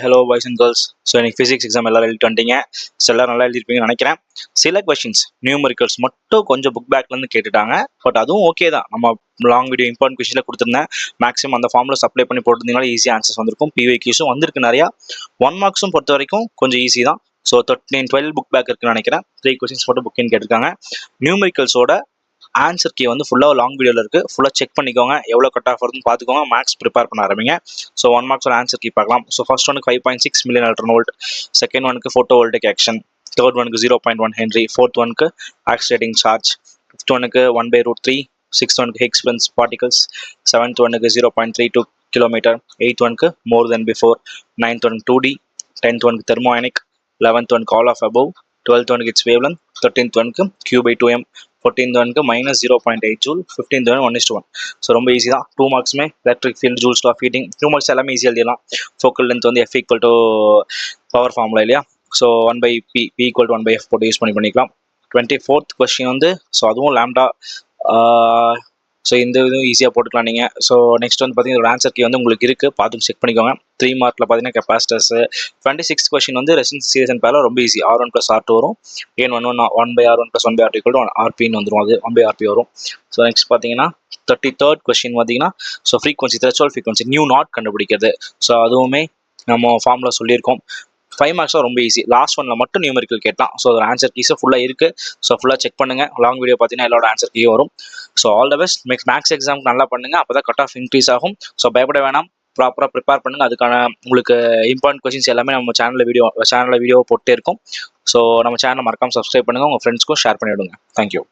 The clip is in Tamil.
Hello boys and girls. So எனக்கு ஃபிசிக்ஸ் எக்ஸாம் எல்லாரும் எழுதிட்டு வந்துட்டீங்க. ஸோ எல்லாரும் நல்லா எழுதிருப்பீங்கன்னு நினைக்கிறேன். சில கொஷின்ஸ் நியூமரிக்கல்ஸ் மட்டும் கொஞ்சம் புக் பேக்லேருந்து கேட்டுட்டாங்க. பட் அதுவும் ஓகே தான். நம்ம லாங் வீடியோ இம்பார்ட்டன்ட் கொஷினில் கொடுத்துருந்தேன். மேக்ஸிமம் அந்த ஃபார்மில் சப்ளை பண்ணி போட்டிருந்தீங்கன்னா ஈஸியாக ஆன்சர்ஸ் வந்திருக்கும். பிவைக்யூஸும் வந்திருக்கு நிறையா. 1 மார்க்ஸும் பொறுத்த வரைக்கும் கொஞ்சம் ஈஸி தான். ஸோ 12 புக் பேக் இருக்குன்னு நினைக்கிறேன். 3 கொஷின்ஸ் மட்டும் புக்கின்னு கேட்டிருக்காங்க. நியூமரிக்கல்ஸோட ஆன்சர் கீ வந்து ஃபுல்லாக லாங் வீடியோவில் இருக்குது. ஃபுல்லாக செக் பண்ணிக்கோங்க. எவ்வளோ கட் ஆஃப் வருதுன்னு பார்த்துக்கோங்க. மேக்ஸ் ப்ரிப்பேர் பண்ண ஆரம்பிங்க. ஸோ 1 மார்க்ஸோட ஆன்சர் கீ பார்க்கலாம். ஸோ ஃபர்ஸ்ட் ஒனுக்கு 5.6 மில்லியன் எலக்ட்ரான் வோல்ட், செகண்ட் ஒனுக்கு ஃபோட்டோ வோல்டிக் ஆக்ஷன், தேர்ட் ஒனுக்கு 0.1 ஹென்ரி, ஃபோர்த் ஒனுக்கு ஆக்சிலேட்டிங் சார்ஜ், ஃபிஃப்த் ஒனுக்கு 1/√3, சிக்ஸ்த் ஒனுக்கு ஹிக்ஸ் பிரின்ஸ் பார்ட்டிகல்ஸ், செவன்த் ஒனுக்கு 0.32 கிலோமீட்டர், எயித் ஒனுக்கு மோர் தென் பிஃபோர், நைன்த் ஒனுக்கு 2D, 10th ஒனுக்கு தெர்மோயனிக், 11th ஒனுக்கு ஆல் ஆஃப் அபவ், 12th ஒனுக்கு இட்ஸ் வேவ்லென்த், 13th ஒனுக்கு Q/2m, 14th ஒனுக்கு -0.8 ஜூல், 15th ஒன் 1:1. ஸோ ரொம்ப ஈஸி தான். 2 மார்க்ஸுமே electric field, joules of heating, 2 marks எல்லாமே ஈஸியாக எழுதிடலாம். ஃபோக்கல் லென்த் வந்து F = பவர் ஃபார்முலா இல்லையா? ஸோ 1/P, P = 1/F போட்டு யூஸ் பண்ணிக்கலாம். 24th கொஸ்டின் வந்து ஸோ அதுவும் லாம்டா. ஸோ இந்த இதுவும் ஈஸியாக போட்டுக்கலாம் நீங்கள். ஸோ நெக்ஸ்ட் வந்து பார்த்தீங்கன்னா இதோட ஆன்சர் கீ வந்து உங்களுக்கு இருக்குது, பார்த்து செக் பண்ணிக்கோங்க. 3 மார்க்கில் பார்த்தீங்கன்னா கெப்பாசிட்டர்ஸ். 26th கொஸ்டின் வந்து ரெசிஸ்டன்ஸ் சீரிஸ் அண்ட் பேரலல் ரொம்ப ஈஸி. R1 + R2 வரும். ஏன் 1/R1 + 1/R2 = RPன்னு வந்துடும். அது 1/RP வரும். ஸோ நெக்ஸ்ட் பார்த்தீங்கன்னா 33rd கொஸ்டின் பார்த்தீங்கன்னா so frequency, threshold frequency new not கண்டுபிடிக்கிறது. ஸோ அதுவுமே நம்ம ஃபார்முலா சொல்லியிருக்கோம். 5 மார்க்ஸும் ரொம்ப ஈஸி. லாஸ்ட் ஒன்ல மட்டும் நியூமரிக்கல் கேட்கலாம். ஸோ அதோட ஆன்சர் கீஸை ஃபுல்லாக இருக்குது. ஸோ ஃபுல்லாக செக் பண்ணுங்கள். லாங் வீடியோ பார்த்தீங்கன்னா எல்லாரோட ஆன்சர் கீயும் வரும். So all the best. Maths எக்ஸாமுக்கு நல்லா பண்ணுங்கள். அப்போ தான் கட் ஆஃப் இன்க்ரீஸ் ஆகும். ஸோ பயப்பட வேணாம். ப்ராப்பராக ப்ரிப்பேர் பண்ணுங்கள். அதுக்கான உங்களுக்கு இம்பார்ட்டன்ட் கொஸ்டின்ஸ் எல்லாமே நம்ம சேனலில் வீடியோ போட்டே இருக்கும். ஸோ நம்ம சேனலை மறக்காமல் சப்ஸ்கிரைப் பண்ணுங்கள். உங்கள் ஃப்ரெண்ட்ஸ்க்கும் ஷேர் பண்ணிவிடுங்க. தேங்க்யூ.